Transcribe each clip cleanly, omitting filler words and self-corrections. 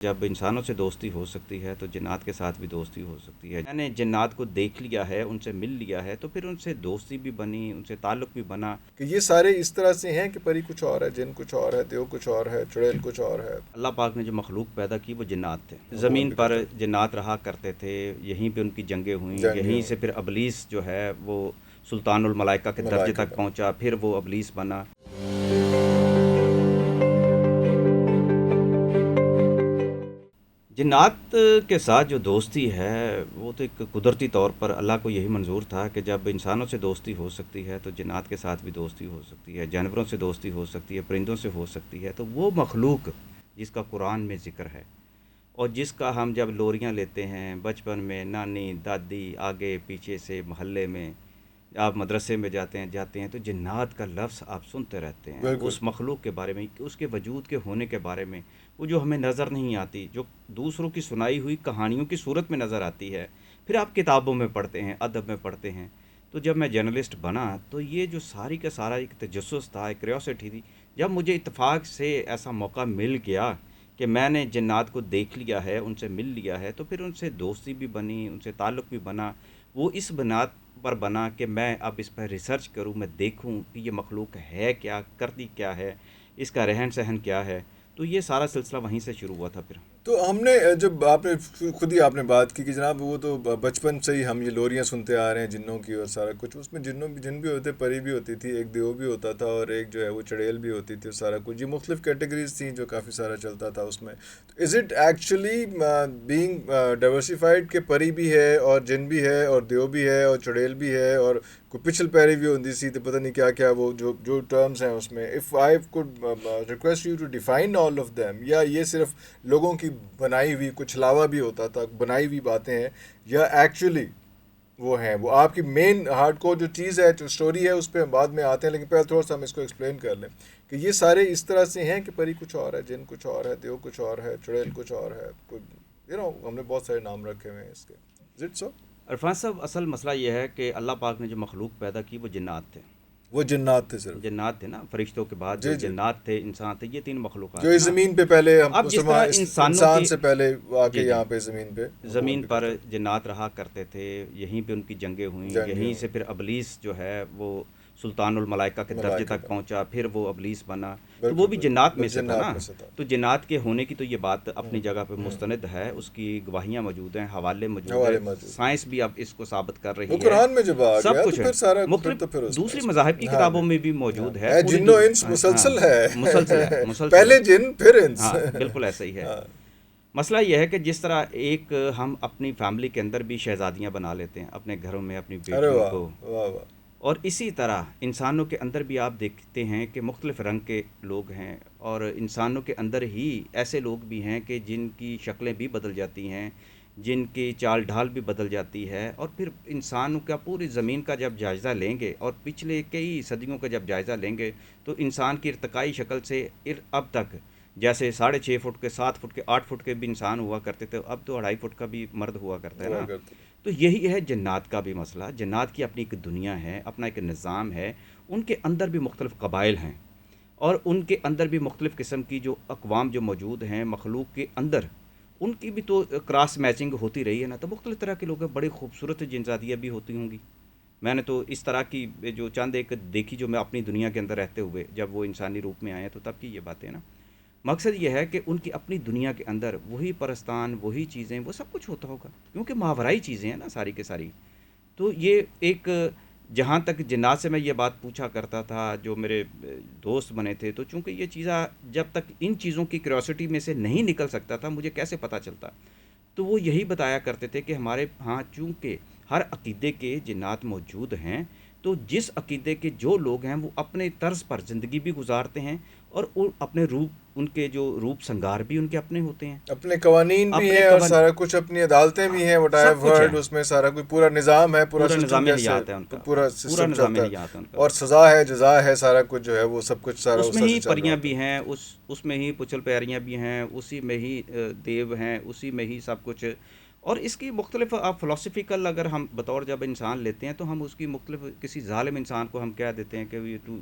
جب انسانوں سے دوستی ہو سکتی ہے تو جنات کے ساتھ بھی دوستی ہو سکتی ہے. میں نے جنات کو دیکھ لیا ہے، ان سے مل لیا ہے، تو پھر ان سے دوستی بھی بنی، ان سے تعلق بھی بنا. کہ یہ سارے اس طرح سے ہیں کہ پری کچھ اور ہے، جن کچھ اور ہے، دیو کچھ اور ہے، چڑیل کچھ اور ہے. اللہ پاک نے جو مخلوق پیدا کی وہ جنات تھے. وہ کون زمین بھی پر کرتے جنات رہا کرتے تھے، یہیں پہ ان کی جنگیں ہوئیں، جنگیں یہیں ہوئیں سے پھر ابلیس جو ہے وہ سلطان الملائکہ کے درجے ملائکہ تک بن. پہنچا، پھر وہ ابلیس بنا. جنات کے ساتھ جو دوستی ہے وہ تو ایک قدرتی طور پر اللہ کو یہی منظور تھا کہ جب انسانوں سے دوستی ہو سکتی ہے تو جنات کے ساتھ بھی دوستی ہو سکتی ہے، جانوروں سے دوستی ہو سکتی ہے، پرندوں سے ہو سکتی ہے. تو وہ مخلوق جس کا قرآن میں ذکر ہے اور جس کا ہم جب لوریاں لیتے ہیں بچپن میں، نانی دادی آگے پیچھے سے محلے میں، آپ مدرسے میں جاتے ہیں تو جنات کا لفظ آپ سنتے رہتے ہیں بالکل. اس مخلوق کے بارے میں، اس کے وجود کے ہونے کے بارے میں. وہ جو ہمیں نظر نہیں آتی، جو دوسروں کی سنائی ہوئی کہانیوں کی صورت میں نظر آتی ہے، پھر آپ کتابوں میں پڑھتے ہیں، ادب میں پڑھتے ہیں. تو جب میں جرنلسٹ بنا تو یہ جو ساری کا سارا ایک تجسس تھا، ایک کریوسٹی تھی. جب مجھے اتفاق سے ایسا موقع مل گیا کہ میں نے جنات کو دیکھ لیا ہے، ان سے مل لیا ہے، تو پھر ان سے دوستی بھی بنی، ان سے تعلق بھی بنا. وہ اس بنیاد پر بنا کہ میں اب اس پر ریسرچ کروں، میں دیکھوں کہ یہ مخلوق ہے کیا، کرتی کیا ہے، اس کا رہن سہن کیا ہے. تو یہ سارا سلسلہ وہیں سے شروع ہوا تھا پھر. تو ہم نے جب آپ نے خود ہی آپ نے بات کی کہ جناب وہ تو بچپن سے ہی ہم یہ لوریاں سنتے آ رہے ہیں جنوں کی اور سارا کچھ، اس میں جن بھی ہوتے، پری بھی ہوتی تھی، ایک دیو بھی ہوتا تھا، اور ایک جو ہے وہ چڑیل بھی ہوتی تھی، اور سارا کچھ یہ مختلف کیٹیگریز تھیں جو کافی سارا چلتا تھا اس میں. تو is it actually being diversified کہ پری بھی ہے اور جن بھی ہے اور دیو بھی ہے اور چڑیل بھی ہے اور کوئی پچھل پیری بھی ہوتی سی، تو پتہ نہیں کیا کیا وہ جو ٹرمز ہیں اس میں. If I could request you to define all of them, یا یہ صرف لوگوں کی بنائی ہوئی کچھ علاوہ بھی ہوتا تھا، بنائی ہوئی باتیں ہیں، یا ایکچولی وہ ہیں، وہ آپ کی مین ہارڈ کور جو چیز ہے، جو اسٹوری ہے، اس پہ ہم بعد میں آتے ہیں. لیکن پہلے تھوڑا سا ہم اس کو ایکسپلین کر لیں کہ یہ سارے اس طرح سے ہیں کہ پری کچھ اور ہے، جن کچھ اور ہے، دیو کچھ اور ہے، چڑیل کچھ اور ہے. کوئی ہم نے بہت سارے نام رکھے ہوئے ہیں اس کے. Is it so? عرفان صاحب، اصل مسئلہ یہ ہے کہ اللہ پاک نے جو مخلوق پیدا کی وہ جنات تھے. وہ جنات تھے صرف؟ جنات تھے نا، فرشتوں کے بعد جو جی جی. جنات تھے، انسان تھے، یہ تین جو مخلوقات ہیں اس نا. زمین پہ پہلے ہم اب جس طرح انسانوں انسان کی، سے پہلے آ کے جی جی، یہاں پہ زمین پہ حکومت زمین بھی پر کرتے تھے. جنات رہا کرتے تھے، یہیں پہ ان کی جنگیں ہوئیں، جنگیں یہیں ہوئیں سے پھر ابلیس جو ہے وہ سلطان الملائکہ کے درجے ملائکہ تک بن. پہنچا، پھر وہ ابلیس بنا. تو وہ بالکل بھی بالکل، جنات میں بس سے تھا نا. جنات میں سے تھا. تو جنات کے ہونے کی تو یہ بات اپنی ہوں جگہ پہ ہوں. مستند ہے، اس کی گواہیاں موجود ہیں، حوالے موجود ہیں، حوالے موجود ہیں. سائنس بھی اب اس کو ثابت کر وہ رہی ہے. قرآن میں جب آ سب گیا تو کچھ ہے، پھر سارا، پھر مختلف تو پھر اس میں دوسری مذاہب کی ہاں کتابوں جی. میں بھی ہاں موجود جی. ہے، ہے پوری جن و انس ہاں، مسلسل ہے. مسلسل ہے، مسلسل ہے. پہلے جن پھر انس. ہاں بالکل ایسا ہی ہے. ہاں. مسئلہ یہ ہے کہ جس طرح ایک ہم اپنی فیملی کے اندر بھی شہزادیاں بنا لیتے ہیں اپنے گھروں میں اپنی ارے بیٹیوں واہ کو، واہ واہ. اور اسی طرح انسانوں کے اندر بھی آپ دیکھتے ہیں کہ مختلف رنگ کے لوگ ہیں، اور انسانوں کے اندر ہی ایسے لوگ بھی ہیں کہ جن کی شکلیں بھی بدل جاتی ہیں، جن کی چال ڈھال بھی بدل جاتی ہے. اور پھر انسانوں کا پوری زمین کا جب جائزہ لیں گے اور پچھلے کئی صدیوں کا جب جائزہ لیں گے تو انسان کی ارتقائی شکل سے اب تک جیسے 6.5 فٹ کے، 7 فٹ کے، 8 فٹ کے بھی انسان ہوا کرتے تھے، اب تو 2.5 فٹ کا بھی مرد ہوا کرتا ہے ہوا نا. کرتے تھے. تو یہی ہے جنات کا بھی مسئلہ. جنات کی اپنی ایک دنیا ہے، اپنا ایک نظام ہے، ان کے اندر بھی مختلف قبائل ہیں، اور ان کے اندر بھی مختلف قسم کی جو اقوام جو موجود ہیں مخلوق کے اندر، ان کی بھی تو کراس میچنگ ہوتی رہی ہے نا. تو مختلف طرح کے لوگ ہیں، بڑی خوبصورت جنزادیاں بھی ہوتی ہوں گی. میں نے تو اس طرح کی جو چند ایک دیکھی جو میں اپنی دنیا کے اندر رہتے ہوئے، جب وہ انسانی روپ میں آئے تو تب کی یہ باتیں نا. مقصد یہ ہے کہ ان کی اپنی دنیا کے اندر وہی پرستان، وہی چیزیں، وہ سب کچھ ہوتا ہوگا کیونکہ ماورائی چیزیں ہیں نا ساری کے ساری. تو یہ ایک، جہاں تک جنات سے میں یہ بات پوچھا کرتا تھا جو میرے دوست بنے تھے، تو چونکہ یہ چیزاں جب تک ان چیزوں کی کیوریوسٹی میں سے نہیں نکل سکتا تھا مجھے کیسے پتہ چلتا. تو وہ یہی بتایا کرتے تھے کہ ہمارے ہاں چونکہ ہر عقیدے کے جنات موجود ہیں، تو جس عقیدے کے جو لوگ ہیں وہ اپنے طرز پر زندگی بھی گزارتے ہیں، اور اپنے روپ، ان کے جو روپ سنگار بھی ان کے اپنے ہوتے ہیں، اپنے قوانین بھی اپنے ہیں اور قبل، سارا کچھ، اپنی عدالتیں بھی ہیں، وٹ آئی سب ہیو کچھ ہے. ہرڈ. اس میں سارا کوئی پورا نظام ہے، پورا پورا سسٹم نظام جیسے حیات ہے ان کا، پورا پورا سسٹم نظام چلتا حیات ہے ان ہے. کا. اور سزا ہے، جزا ہے، سارا کچھ جو ہے وہ سب کچھ سارا اس اس میں طرح ہی سے چل رہا پریاں ہوتا بھی ہے. ہیں، اس میں ہی پچل پیریاں بھی ہیں، اسی میں ہی دیو ہیں، اسی میں ہی سب کچھ. اور اس کی مختلف آپ فلسفیکل اگر ہم بطور جب انسان لیتے ہیں تو ہم اس کی مختلف، کسی ظالم انسان کو ہم کہہ دیتے ہیں کہ یہ تو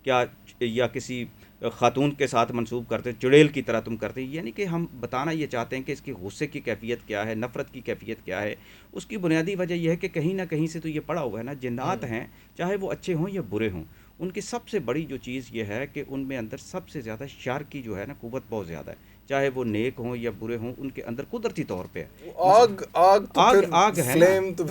کیا، یا کسی خاتون کے ساتھ منسوب کرتے ہیں، چڑیل کی طرح تم کرتے ہیں، یعنی کہ ہم بتانا یہ چاہتے ہیں کہ اس کی غصے کی کیفیت کیا ہے، نفرت کی کیفیت کیا ہے۔ اس کی بنیادی وجہ یہ ہے کہ کہیں نہ کہیں سے تو یہ پڑا ہوا ہے نا، جنات ہیں چاہے وہ اچھے ہوں یا برے ہوں، ان کی سب سے بڑی جو چیز یہ ہے کہ ان میں اندر سب سے زیادہ شر کی جو ہے نا قوت بہت زیادہ ہے، چاہے وہ نیک ہوں یا برے ہوں، ان کے اندر قدرتی طور پہ ہے۔ آگ آگ تو آگ پھر آگ ہے نا، فلیم تو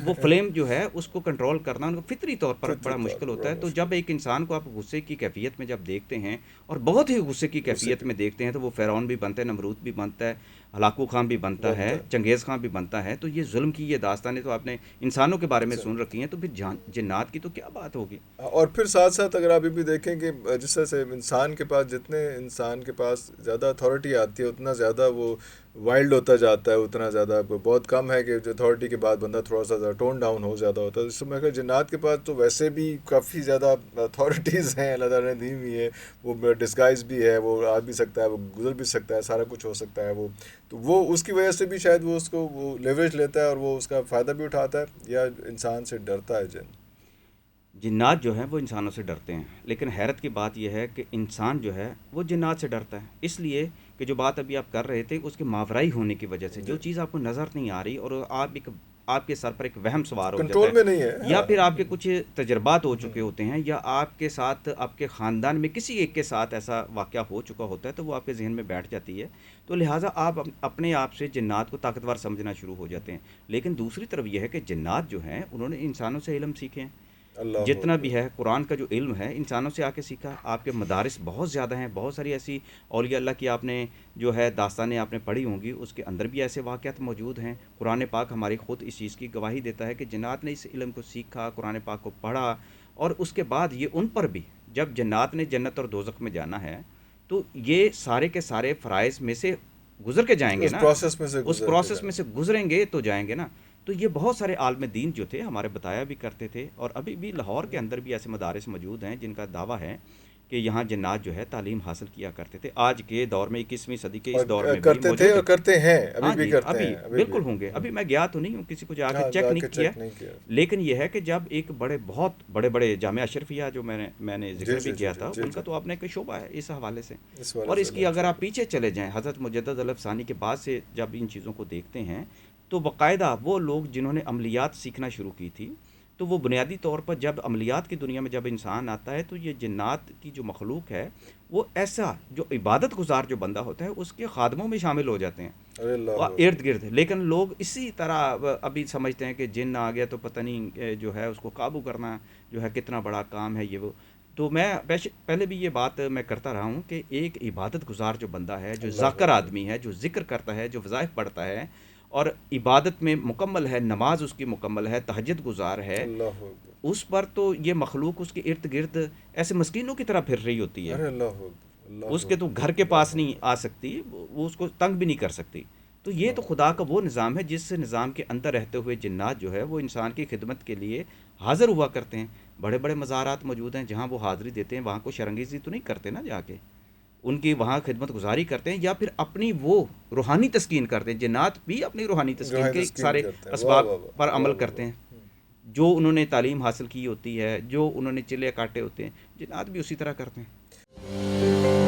وہ فلیم جو ہے اس کو کنٹرول کرنا ان کو فطری طور پر فطری بڑا طور مشکل پر ہوتا بڑا ہے۔ تو مشکل جب ایک انسان کو آپ غصے کی کیفیت میں جب دیکھتے ہیں اور بہت ہی غصے کی غصے کیفیت کے میں دیکھتے ہیں، تو وہ فرعون بھی بنتا ہے، نمرود بھی بنتا ہے، ہلاکو خان بھی بنتا ہے، بنتا چنگیز خان بھی بنتا ہے۔ تو یہ ظلم کی یہ داستانیں تو آپ نے انسانوں کے بارے میں ہے۔ سن رکھی ہیں، تو پھر جنات کی تو کیا بات ہوگی؟ اور پھر ساتھ ساتھ اگر آپ یہ بھی دیکھیں کہ جس طرح سے انسان کے پاس، جتنے انسان کے پاس زیادہ اتھارٹی آتی ہے اتنا زیادہ وہ وائلڈ ہوتا جاتا ہے، اتنا زیادہ بہت کم ہے کہ جو اتھارٹی کے بعد بندہ تھوڑا سا ٹون ڈاؤن ہو زیادہ ہوتا ہے۔ اس میں کہ جنات کے پاس تو ویسے بھی کافی زیادہ اتھارٹیز ہیں، اللہ تعالیٰ نے دی ہوئی ہے، وہ ڈسگائز بھی ہے، وہ آ بھی سکتا ہے، وہ گزر بھی سکتا ہے، سارا کچھ ہو سکتا ہے وہ، تو وہ اس کی وجہ سے بھی شاید وہ اس کو وہ لیوریج لیتا ہے اور وہ اس کا فائدہ بھی اٹھاتا ہے، یا انسان سے ڈرتا ہے جن۔ جنات جو ہیں وہ انسانوں سے ڈرتے ہیں، لیکن حیرت کی بات یہ ہے کہ انسان جو ہے وہ جنات سے ڈرتا ہے، اس لیے کہ جو بات ابھی آپ کر رہے تھے اس کے ماورائی ہونے کی وجہ سے، جی، جو چیز آپ کو نظر نہیں آ رہی اور آپ کے سر پر ایک وہم سوار ہو جاتا کنٹرول ہے، میں نہیں ہے، یا ہاں۔ پھر آپ کے کچھ تجربات ہو چکے ہوتے ہیں، یا آپ کے ساتھ آپ کے خاندان میں کسی ایک کے ساتھ ایسا واقعہ ہو چکا ہوتا ہے، تو وہ آپ کے ذہن میں بیٹھ جاتی ہے، تو لہٰذا آپ اپنے آپ سے جنات کو طاقتور سمجھنا شروع ہو جاتے ہیں۔ لیکن دوسری طرف یہ ہے کہ جنات جو ہیں انہوں نے انسانوں سے علم سیکھے ہیں، اللہ جتنا اکبر۔ بھی ہے قرآن کا جو علم ہے انسانوں سے آ کے سیکھا۔ آپ کے مدارس بہت زیادہ ہیں، بہت ساری ایسی اولیاء اللہ کی آپ نے جو ہے داستانیں آپ نے پڑھی ہوں گی، اس کے اندر بھی ایسے واقعات موجود ہیں۔ قرآن پاک ہماری خود اس چیز کی گواہی دیتا ہے کہ جنات نے اس علم کو سیکھا، قرآن پاک کو پڑھا، اور اس کے بعد یہ ان پر بھی جب جنات نے جنت اور دوزخ میں جانا ہے تو یہ سارے کے سارے فرائض میں سے گزر کے جائیں گے اس نا، پروسیس میں سے اس گزر کے پروسیس میں جانا۔ سے گزریں گے تو جائیں گے نا۔ تو یہ بہت سارے عالم دین جو تھے ہمارے بتایا بھی کرتے تھے، اور ابھی بھی لاہور کے اندر بھی ایسے مدارس موجود ہیں جن کا دعویٰ ہے کہ یہاں جنات جو ہے تعلیم حاصل کیا کرتے تھے، آج کے دور میں 21ویں صدی کے اس دور اور میں بھی کرتے تھے موجود اور ہیں۔ کرتے ہیں، ابھی ہاں بھی جی، کرتے ابھی ہیں، ابھی بھی۔ بالکل ہوں گے، ابھی میں گیا تو نہیں ہوں، کسی کو جا کے ہاں، چیک جا نہیں کے کیا، چیک نہیں کیا۔ لیکن یہ ہے کہ جب ایک بہت بڑے جامعہ اشرفیہ جو میں نے جی ذکر بھی جی جی کیا جی تھا، جی ان کا جی، تو اپنا ایک شعبہ ہے اس حوالے سے۔ اس والے اور سے اس اللہ کی اگر آپ انشاءاللہ۔ پیچھے چلے جائیں حضرت مجدد الف ثانی کے بعد سے جب ان چیزوں کو دیکھتے ہیں، تو باقاعدہ وہ لوگ جنہوں نے عملیات سیکھنا شروع کی تھی، تو وہ بنیادی طور پر جب عملیات کی دنیا میں جب انسان آتا ہے تو یہ جنات کی جو مخلوق ہے وہ ایسا جو عبادت گزار جو بندہ ہوتا ہے اس کے خادموں میں شامل ہو جاتے ہیں ارے اللہ ارد اکبر۔ گرد۔ لیکن لوگ اسی طرح ابھی سمجھتے ہیں کہ جن آ گیا تو پتہ نہیں جو ہے اس کو قابو کرنا جو ہے کتنا بڑا کام ہے یہ وہ۔ تو میں پہلے بھی یہ بات میں کرتا رہا ہوں کہ ایک عبادت گزار جو بندہ ہے، جو اللہ ذاکر اکبر۔ آدمی ہے، جو ذکر کرتا ہے، جو وظائف پڑھتا ہے اور عبادت میں مکمل ہے، نماز اس کی مکمل ہے، تہجد گزار ہے، اللہ اکبر۔ اس پر تو یہ مخلوق اس کے ارد گرد ایسے مسکینوں کی طرح پھر رہی ہوتی ہے، ارے اللہ اکبر، اللہ اس کے تو اکبر، گھر کے اللہ پاس نہیں اکبر، آ سکتی، وہ اس کو تنگ بھی نہیں کر سکتی۔ تو یہ تو اللہ خدا اکبر۔ کا وہ نظام ہے جس نظام کے اندر رہتے ہوئے جنات جو ہے وہ انسان کی خدمت کے لیے حاضر ہوا کرتے ہیں۔ بڑے بڑے مزارات موجود ہیں جہاں وہ حاضری دیتے ہیں، وہاں کو شرنگیزی تو نہیں کرتے نا جا کے، ان کی وہاں خدمت گزاری کرتے ہیں، یا پھر اپنی وہ روحانی تسکین کرتے ہیں۔ جنات بھی اپنی روحانی تسکین روحانی کے تسکین سارے کرتے ہیں، واہ اسباب واہ پر واہ، واہ عمل واہ کرتے واہ۔ ہیں، جو انہوں نے تعلیم حاصل کی ہوتی ہے، جو انہوں نے چلے کاٹے ہوتے ہیں، جنات بھی اسی طرح کرتے ہیں۔